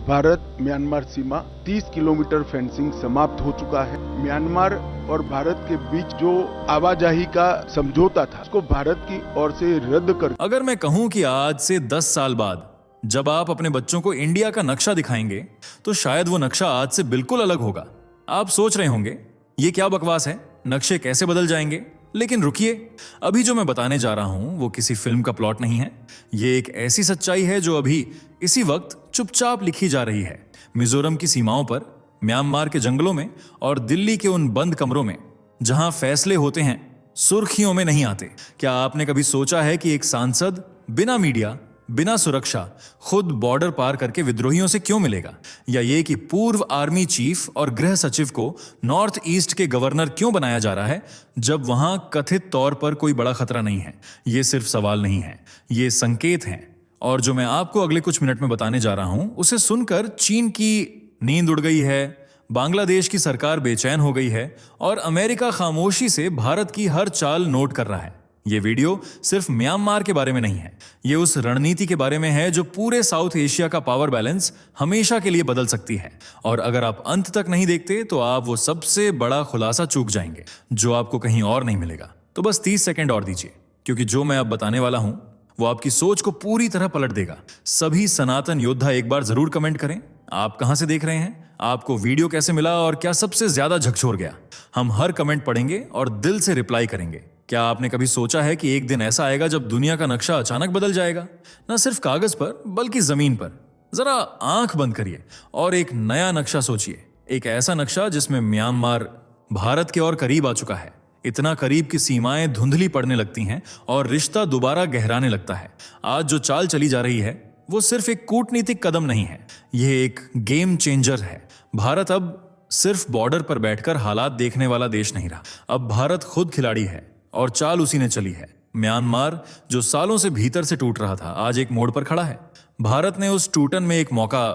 Bharat Myanmar सीमा 30 kilometre fencing समाप्त हो चुका है। म्यांमार और भारत के बीच जो आवाजाही का समझौता था उसको भारत की ओर से रद्द कर। अगर मैं कहूं कि आज से 10 साल बाद जब आप अपने बच्चों को इंडिया का नक्शा दिखाएंगे तो शायद वो नक्शा आज से बिल्कुल अलग होगा। आप सोच रहे होंगे ये क्या बकवास है, नक्शे कैसे बदल जाएंगे? लेकिन रुकिए, अभी जो मैं बताने जा रहा हूं वो किसी फिल्म का प्लॉट नहीं है। ये एक ऐसी सच्चाई है जो अभी इसी वक्त चुपचाप लिखी जा रही है। मिजोरम की सीमाओं पर, म्यांमार के जंगलों में और दिल्ली के उन बंद कमरों में जहां फैसले होते हैं सुर्खियों में नहीं आते। क्या आपने कभी सोचा है कि एक सांसद बिना मीडिया, बिना सुरक्षा खुद बॉर्डर पार करके विद्रोहियों से क्यों मिलेगा? या ये कि पूर्व आर्मी चीफ और गृह सचिव को नॉर्थ ईस्ट के गवर्नर क्यों बनाया जा रहा है जब वहां कथित तौर पर कोई बड़ा खतरा नहीं है? ये सिर्फ सवाल नहीं है, ये संकेत हैं। और जो मैं आपको अगले कुछ मिनट में बताने जा रहा हूं उसे सुनकर चीन की नींद उड़ गई है, बांग्लादेश की सरकार बेचैन हो गई है और अमेरिका खामोशी से भारत की हर चाल नोट कर रहा है। ये वीडियो सिर्फ म्यांमार के बारे में नहीं है, ये उस रणनीति के बारे में है जो पूरे साउथ एशिया का पावर बैलेंस हमेशा के लिए बदल सकती है। और अगर आप अंत तक नहीं देखते तो आप वो सबसे बड़ा खुलासा चूक जाएंगे जो आपको कहीं और नहीं मिलेगा। तो बस 30 सेकंड और दीजिए, क्योंकि जो मैं अब बताने वाला हूं वो आपकी सोच को पूरी तरह पलट देगा। सभी सनातन योद्धा एक बार जरूर कमेंट करें, आप कहां से देख रहे हैं, आपको वीडियो कैसे मिला और क्या सबसे ज्यादा झकझोर गया। हम हर कमेंट पढ़ेंगे और दिल से रिप्लाई करेंगे। क्या आपने कभी सोचा है कि एक दिन ऐसा आएगा जब दुनिया का नक्शा अचानक बदल जाएगा, न सिर्फ कागज पर बल्कि जमीन पर? जरा आंख बंद करिए और एक नया नक्शा सोचिए, एक ऐसा नक्शा जिसमें म्यांमार भारत के और करीब आ चुका है, इतना करीब कि सीमाएं धुंधली पड़ने लगती हैं और रिश्ता दोबारा गहराने लगता है। आज जो चाल चली जा रही है वो सिर्फ एक कूटनीतिक कदम नहीं है, यह एक गेम चेंजर है। भारत अब सिर्फ बॉर्डर पर बैठकर हालात देखने वाला देश नहीं रहा, अब भारत खुद खिलाड़ी है और चाल उसी ने चली है। म्यांमार जो सालों से भीतर से टूट रहा था आज एक मोड़ पर खड़ा है। भारत ने उस टूटन में एक मौका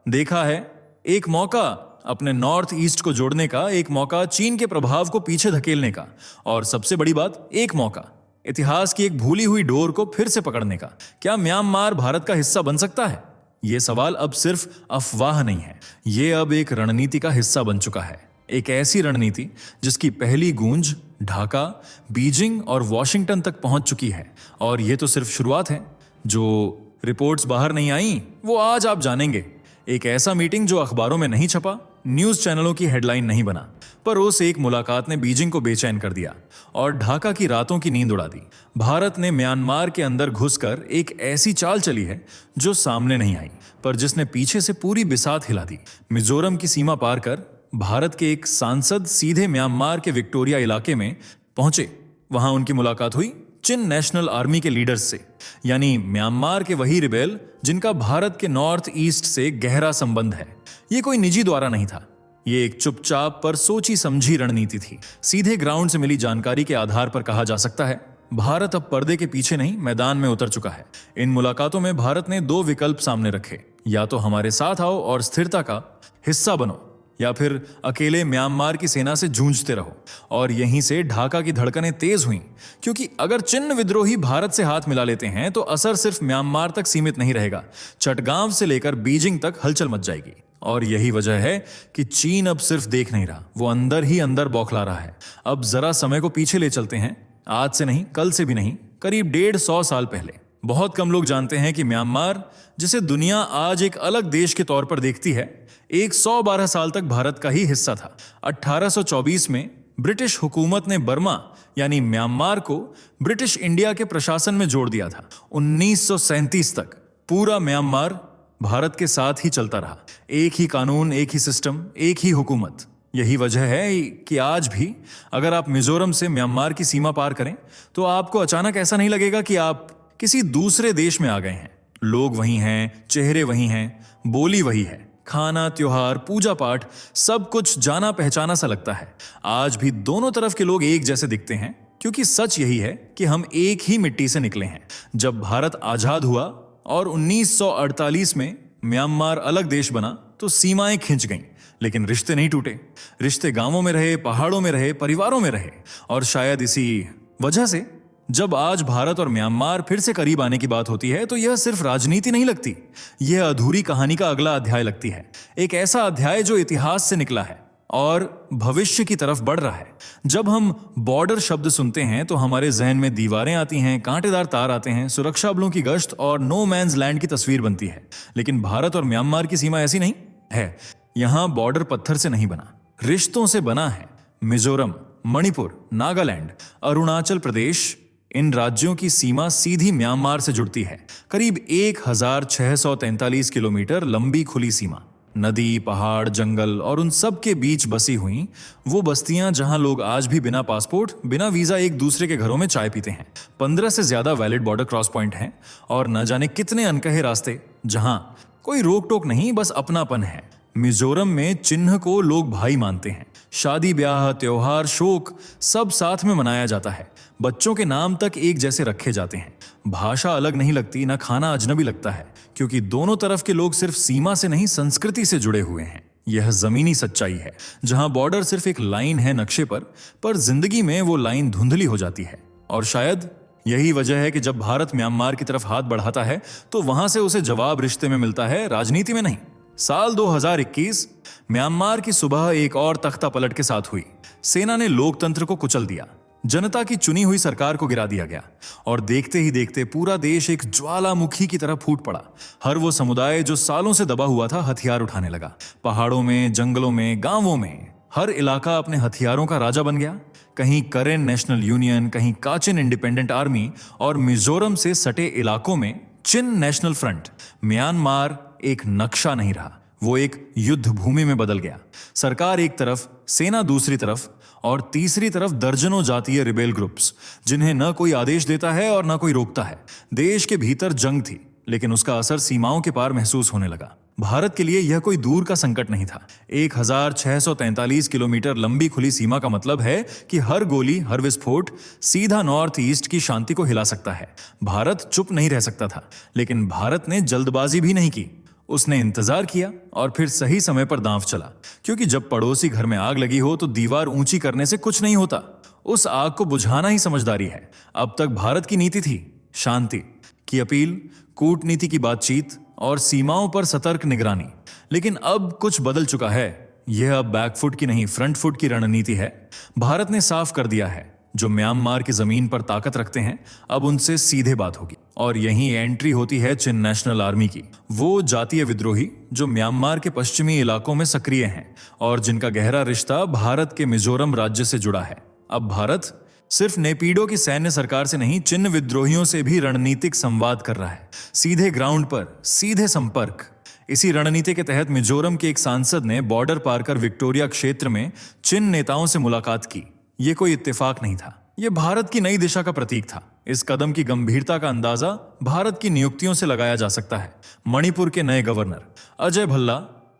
देखा है, एक मौका अपने नॉर्थ ईस्ट को जोड़ने का, एक मौका चीन के प्रभाव को पीछे धकेलने का, और सबसे बड़ी बात, एक मौका इतिहास की एक भूली हुई डोर को फिर से पकड़ने का। क्या म्यांमार भारत का हिस्सा बन सकता है? यह सवाल अब सिर्फ अफवाह नहीं है, यह अब एक रणनीति का हिस्सा बन चुका है। एक ऐसी रणनीति जिसकी पहली गूंज ढाका, बीजिंग और वॉशिंगटन तक पहुंच चुकी है। और यह तो सिर्फ शुरुआत है। जो रिपोर्ट्स बाहर नहीं आई वो आज आप जानेंगे। एक ऐसा मीटिंग जो अखबारों में नहीं छपा, न्यूज चैनलों की हेडलाइन नहीं बना, पर उस एक मुलाकात ने बीजिंग को बेचैन कर दिया और ढाका की रातों की नींद उड़ा दी। भारत ने म्यांमार के अंदर घुसकर एक ऐसी चाल चली है जो सामने नहीं आई, पर जिसने पीछे से पूरी बिसात हिला दी। मिजोरम की सीमा पार कर भारत के एक सांसद सीधे म्यांमार के विक्टोरिया इलाके में पहुंचे। वहां उनकी मुलाकात हुई चिन नेशनल आर्मी के लीडर्स से, यानी म्यांमार के वही रिबेल जिनका भारत के नॉर्थ ईस्ट से गहरा संबंध है। यह कोई निजी द्वारा नहीं था, यह एक चुपचाप पर सोची समझी रणनीति थी। सीधे ग्राउंड से मिली जानकारी के आधार पर कहा जा सकता है भारत अब पर्दे के पीछे नहीं, मैदान में उतर चुका है। इन मुलाकातों में भारत ने 2 विकल्प सामने रखे, या तो हमारे साथ आओ और स्थिरता का हिस्सा बनो, या फिर अकेले म्यांमार की सेना से जूझते रहो। और यहीं से ढाका की धड़कनें तेज हुईं, क्योंकि अगर चिन्ह विद्रोही भारत से हाथ मिला लेते हैं तो असर सिर्फ म्यांमार तक सीमित नहीं रहेगा, चटगांव से लेकर बीजिंग तक हलचल मच जाएगी। और यही वजह है कि चीन अब सिर्फ देख नहीं रहा, वो अंदर ही अंदर बौखला रहा है। अब जरा समय को पीछे ले चलते हैं, आज से नहीं, कल से भी नहीं, करीब 150 साल पहले। बहुत कम लोग जानते हैं कि म्यांमार, जिसे दुनिया आज एक अलग देश के तौर पर देखती है, 112 साल तक भारत का ही हिस्सा था। 1824 में ब्रिटिश हुकूमत ने बर्मा यानी म्यांमार को ब्रिटिश इंडिया के प्रशासन में जोड़ दिया था। 1937 तक पूरा म्यांमार भारत के साथ ही चलता रहा, एक ही कानून, एक ही सिस्टम, एक ही हुकूमत। यही वजह है कि आज भी अगर आप मिजोरम से म्यांमार की सीमा पार करें तो आपको अचानक ऐसा नहीं लगेगा कि आप किसी दूसरे देश में आ गए हैं। लोग वही हैं, चेहरे वही हैं, बोली वही है, खाना, त्योहार, पूजा पाठ, सब कुछ जाना पहचाना सा लगता है। आज भी दोनों तरफ के लोग एक जैसे दिखते हैं, क्योंकि सच यही है कि हम एक ही मिट्टी से निकले हैं। जब भारत आजाद हुआ और 1948 में म्यांमार अलग देश बना तो सीमाएं खिंच गईं, लेकिन रिश्ते नहीं टूटे। रिश्ते गांवों में रहे, पहाड़ों में रहे, परिवारों में रहे। और शायद इसी वजह से जब आज भारत और म्यांमार फिर से करीब आने की बात होती है तो यह सिर्फ राजनीति नहीं लगती, यह अधूरी कहानी का अगला अध्याय लगती है। एक ऐसा अध्याय जो इतिहास से निकला है और भविष्य की तरफ बढ़ रहा है। जब हम बॉर्डर शब्द सुनते हैं तो हमारे जहन में दीवारें आती हैं, कांटेदार तार आते हैं, सुरक्षा बलों की गश्त और नो मैन्स लैंड की तस्वीर बनती है। लेकिन भारत और म्यांमार की सीमा ऐसी नहीं है। यहां बॉर्डर पत्थर से नहीं बना, रिश्तों से बना है। मिजोरम, मणिपुर, नागालैंड, अरुणाचल प्रदेश, इन राज्यों की सीमा सीधी म्यांमार से जुड़ती है। करीब 1643 किलोमीटर लंबी खुली सीमा। नदी, पहाड़, जंगल और उन सब के बीच बसी हुई वो बस्तियां जहां लोग आज भी बिना पासपोर्ट, बिना वीजा एक दूसरे के घरों में चाय पीते हैं। 15 से ज्यादा वैलिड बॉर्डर क्रॉस पॉइंट हैं और न जाने कितने अनकहे रास्ते जहां कोई रोक टोक नहीं, बस अपनापन है। मिजोरम में चिन्ह को लोग भाई मानते हैं। शादी ब्याह, त्योहार, शोक सब साथ में मनाया जाता है। बच्चों के नाम तक एक जैसे रखे जाते हैं। भाषा अलग नहीं लगती, ना खाना अजनबी लगता है, क्योंकि दोनों तरफ के लोग सिर्फ सीमा से नहीं संस्कृति से जुड़े हुए हैं। यह जमीनी सच्चाई है, जहां बॉर्डर सिर्फ एक लाइन है नक्शे पर जिंदगी में वो लाइन धुंधली हो जाती है। और शायद यही वजह है कि जब भारत म्यांमार की तरफ हाथ बढ़ाता है तो वहां से उसे जवाब रिश्ते में मिलता है, राजनीति में नहीं। साल 2021 म्यांमार की सुबह एक और तख्ता पलट के साथ हुई। सेना ने लोकतंत्र को कुचल दिया, जनता की चुनी हुई सरकार को गिरा दिया गया और देखते ही देखते पूरा देश एक ज्वालामुखी की तरह फूट पड़ा। हर वो समुदाय जो सालों से दबा हुआ था हथियार उठाने लगा। पहाड़ों में, जंगलों में, गांवों में हर इलाका अपने हथियारों का राजा बन गया। कहीं करेन नेशनल यूनियन, कहीं काचिन इंडिपेंडेंट आर्मी और मिजोरम से सटे इलाकों में चिन नेशनल फ्रंट। म्यांमार एक नक्शा नहीं रहा, वो एक युद्ध भूमि में बदल गया। सरकार एक तरफ, सेना दूसरी तरफ और तीसरी तरफ दर्जनों जातीय रिबेल ग्रुप्स, जिन्हें न कोई आदेश देता है और न कोई रोकता है। देश के भीतर जंग थी, लेकिन उसका असर सीमाओं के पार महसूस होने लगा। भारत के लिए यह कोई दूर का संकट नहीं था। 1643 किलोमीटर लंबी खुली सीमा का मतलब है कि हर गोली, हर विस्फोट सीधा नॉर्थ ईस्ट की शांति को हिला सकता है। भारत चुप नहीं रह सकता था, लेकिन भारत ने जल्दबाजी भी नहीं की। उसने इंतजार किया और फिर सही समय पर दांव चला, क्योंकि जब पड़ोसी घर में आग लगी हो तो दीवार ऊंची करने से कुछ नहीं होता, उस आग को बुझाना ही समझदारी है। अब तक भारत की नीति थी शांति की अपील, कूटनीति की बातचीत और सीमाओं पर सतर्क निगरानी। लेकिन अब कुछ बदल चुका है। यह अब बैकफुट की नहीं, फ्रंट फुट की रणनीति है। भारत ने साफ कर दिया है, जो म्यांमार की जमीन पर ताकत रखते हैं अब उनसे सीधे बात होगी। और यहीं एंट्री होती है चिन नेशनल आर्मी की, वो जातीय विद्रोही जो म्यांमार के पश्चिमी इलाकों में सक्रिय हैं और जिनका गहरा रिश्ता भारत के मिजोरम राज्य से जुड़ा है। अब भारत सिर्फ नेपीडो की सैन्य सरकार से नहीं, चिन विद्रोहियों से भी रणनीतिक संवाद कर रहा है। सीधे ग्राउंड पर, सीधे संपर्क। इसी रणनीति के तहत मिजोरम के एक सांसद ने बॉर्डर पार कर विक्टोरिया क्षेत्र में चिन नेताओं से मुलाकात की। यह कोई इत्तेफाक नहीं था, यह भारत की नई दिशा का प्रतीक था। इस कदम की गंभीरता का अंदाजा भारत की नियुक्तियों से लगाया जा सकता है। मणिपुर के नए गवर्नर अजय भल्ला,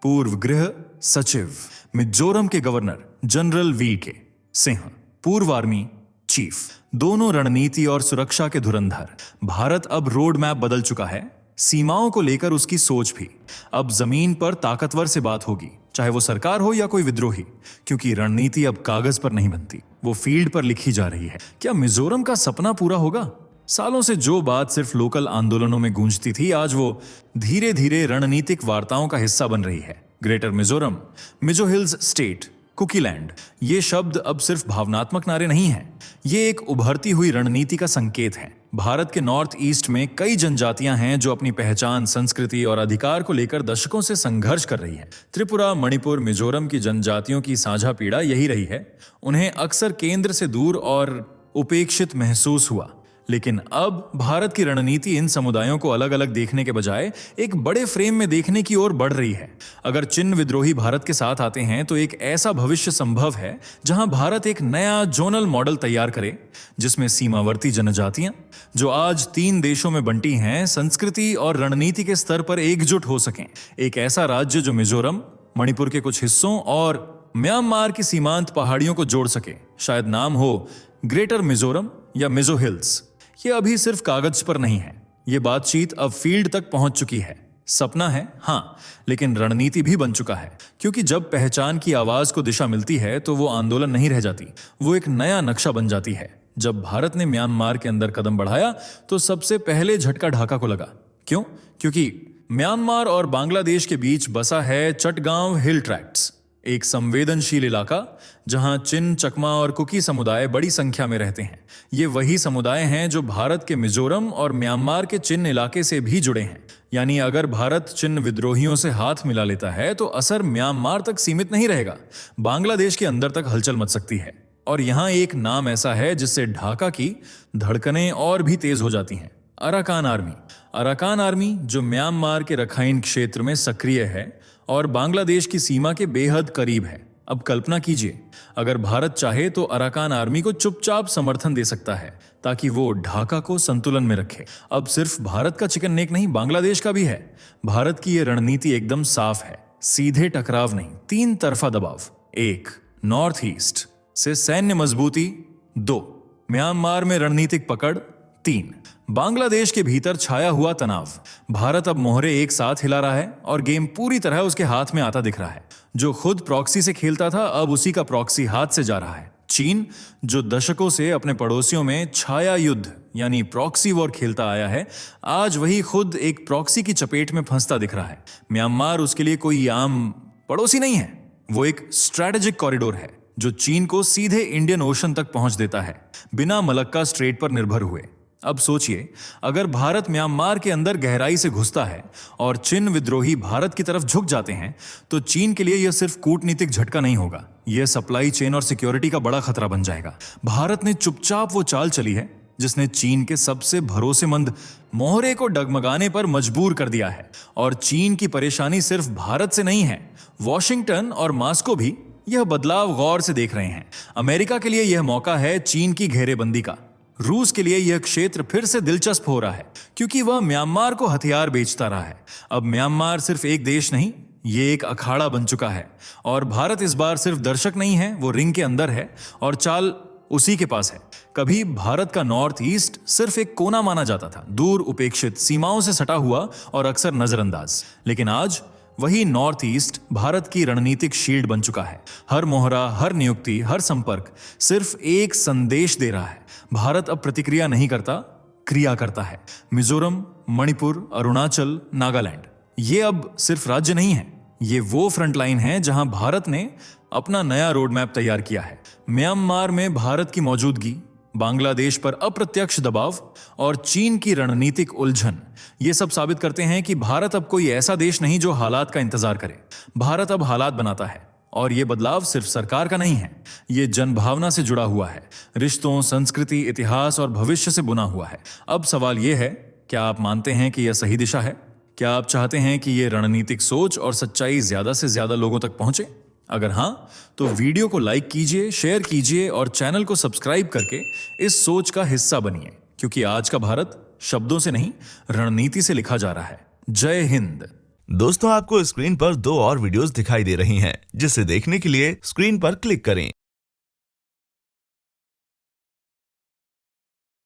पूर्व गृह सचिव। मिजोरम के गवर्नर जनरल वी के सिंह, पूर्व आर्मी चीफ। दोनों रणनीति और सुरक्षा के धुरंधर। भारत अब रोड मैप बदल चुका है, सीमाओं को लेकर उसकी सोच भी। अब जमीन पर ताकतवर से बात होगी, चाहे वो सरकार हो या कोई विद्रोही, क्योंकि रणनीति अब कागज पर नहीं बनती, वो फील्ड पर लिखी जा रही है। क्या मिजोरम का सपना पूरा होगा? सालों से जो बात सिर्फ लोकल आंदोलनों में गूंजती थी, आज वो धीरे धीरे रणनीतिक वार्ताओं का हिस्सा बन रही है। Greater Mizoram, Mizo hills state, Kukiland, ये शब्द अब सिर्फ भावनात्मक नारे नहीं हैं, ये एक उभरती हुई रणनीति का संकेत है। भारत के नॉर्थ ईस्ट में कई जनजातियां हैं जो अपनी पहचान, संस्कृति और अधिकार को लेकर दशकों से संघर्ष कर रही हैं। त्रिपुरा, मणिपुर, मिजोरम की जनजातियों की साझा पीड़ा यही रही है। उन्हें अक्सर केंद्र से दूर और उपेक्षित महसूस हुआ। लेकिन अब भारत की रणनीति इन समुदायों को अलग अलग देखने के बजाय एक बड़े फ्रेम में देखने की ओर बढ़ रही है। अगर चिन विद्रोही भारत के साथ आते हैं तो एक ऐसा भविष्य संभव है जहां भारत एक नया जोनल मॉडल तैयार करे, जिसमें सीमावर्ती जनजातियां जो आज 3 देशों में बंटी हैं, संस्कृति और रणनीति के स्तर पर एकजुट हो सकें। एक ऐसा राज्य जो मिजोरम, मणिपुर के कुछ हिस्सों और म्यांमार की सीमांत पहाड़ियों को जोड़ सके। शायद नाम हो ग्रेटर मिजोरम या मिजो हिल्स। ये अभी सिर्फ कागज पर नहीं है, ये बातचीत अब फील्ड तक पहुंच चुकी है। सपना है हाँ, लेकिन रणनीति भी बन चुका है, क्योंकि जब पहचान की आवाज को दिशा मिलती है तो वो आंदोलन नहीं रह जाती, वो एक नया नक्शा बन जाती है। जब भारत ने म्यांमार के अंदर कदम बढ़ाया तो सबसे पहले झटका ढाका को लगा। क्यों? क्योंकि म्यांमार और बांग्लादेश के बीच बसा है चटगांव हिल ट्रैक्ट्स, एक संवेदनशील इलाका जहां चिन, चकमा और कुकी समुदाय बड़ी संख्या में रहते हैं। ये वही समुदाय हैं जो भारत के मिजोरम और म्यांमार के चिन इलाके से भी जुड़े हैं। यानी अगर भारत चिन विद्रोहियों से हाथ मिला लेता है तो असर म्यांमार तक सीमित नहीं रहेगा, बांग्लादेश के अंदर तक हलचल मच सकती है। और यहां एक नाम ऐसा है जिससे ढाका की धड़कनें और भी तेज हो जाती हैं, अराकान आर्मी। अराकान आर्मी जो म्यांमार के रखाइन क्षेत्र में सक्रिय है और बांग्लादेश की सीमा के बेहद करीब है। अब कल्पना कीजिए, अगर भारत चाहे तो अराकान आर्मी को चुपचाप समर्थन दे सकता है ताकि वो ढाका को संतुलन में रखे। अब सिर्फ भारत का चिकन नेक नहीं, बांग्लादेश का भी है। भारत की ये रणनीति एकदम साफ है, सीधे टकराव नहीं, 3 तरफा दबाव। 1, नॉर्थ ईस्ट से सैन्य मजबूती। 2, म्यांमार में रणनीतिक पकड़। 3, बांग्लादेश के भीतर छाया हुआ तनाव। भारत अब मोहरे एक साथ हिला रहा है और गेम पूरी तरह उसके हाथ में आता दिख रहा है। जो खुद प्रॉक्सी से खेलता था अब उसी का प्रॉक्सी हाथ से जा रहा है। चीन जो दशकों से अपने पड़ोसियों में छाया युद्ध यानी प्रॉक्सी वॉर खेलता आया है, आज वही खुद एक प्रॉक्सी की चपेट में फंसता दिख रहा है। म्यांमार उसके लिए कोई आम पड़ोसी नहीं है, वो एक स्ट्रैटेजिक कॉरिडोर है जो चीन को सीधे इंडियन ओशन तक पहुंच देता है बिना मलक्का स्ट्रेट पर निर्भर हुए। अब सोचिए, अगर भारत म्यांमार के अंदर गहराई से घुसता है और चिन विद्रोही भारत की तरफ झुक जाते हैं तो चीन के लिए यह सिर्फ कूटनीतिक झटका नहीं होगा, यह सप्लाई चेन और सिक्योरिटी का बड़ा खतरा बन जाएगा। भारत ने चुपचाप वो चाल चली है जिसने चीन के सबसे भरोसेमंद मोहरे को डगमगाने पर मजबूर कर दिया है। और चीन की परेशानी सिर्फ भारत से नहीं है, वॉशिंगटन और मॉस्को भी यह बदलाव गौर से देख रहे हैं। अमेरिका के लिए यह मौका है चीन की घेरेबंदी का। रूस के लिए यह क्षेत्र फिर से दिलचस्प हो रहा है क्योंकि वह म्यांमार को हथियार बेचता रहा है। अब म्यांमार सिर्फ एक देश नहीं, ये एक अखाड़ा बन चुका है और भारत इस बार सिर्फ दर्शक नहीं है, वो रिंग के अंदर है और चाल उसी के पास है। कभी भारत का नॉर्थ ईस्ट सिर्फ एक कोना माना जाता था, दूर, उपेक्षित, सीमाओं से सटा हुआ और अक्सर नजरअंदाज। लेकिन आज वही नॉर्थ ईस्ट भारत की रणनीतिक शील्ड बन चुका है। हर मोहरा, हर नियुक्ति, हर संपर्क सिर्फ एक संदेश दे रहा है। भारत अब प्रतिक्रिया नहीं करता, क्रिया करता है। मिजोरम, मणिपुर, अरुणाचल, नागालैंड, ये अब सिर्फ राज्य नहीं है, ये वो फ्रंटलाइन है जहां भारत ने अपना नया रोड मैप तैयार किया है। म्यांमार में भारत की मौजूदगी, बांग्लादेश पर अप्रत्यक्ष दबाव और चीन की रणनीतिक उलझन, ये सब साबित करते हैं कि भारत अब कोई ऐसा देश नहीं जो हालात का इंतजार करे। भारत अब हालात बनाता है और ये बदलाव सिर्फ सरकार का नहीं है, ये जनभावना से जुड़ा हुआ है, रिश्तों, संस्कृति, इतिहास और भविष्य से बुना हुआ है। अब सवाल ये है, क्या आप मानते हैं कि यह सही दिशा है? क्या आप चाहते हैं कि ये रणनीतिक सोच और सच्चाई ज्यादा से ज्यादा लोगों तक पहुंचे? अगर हां, तो वीडियो को लाइक कीजिए, शेयर कीजिए और चैनल को सब्सक्राइब करके इस सोच का हिस्सा बनिए, क्योंकि आज का भारत शब्दों से नहीं, रणनीति से लिखा जा रहा है। जय हिंद। दोस्तों, आपको स्क्रीन पर 2 और वीडियोस दिखाई दे रही हैं, जिसे देखने के लिए स्क्रीन पर क्लिक करें।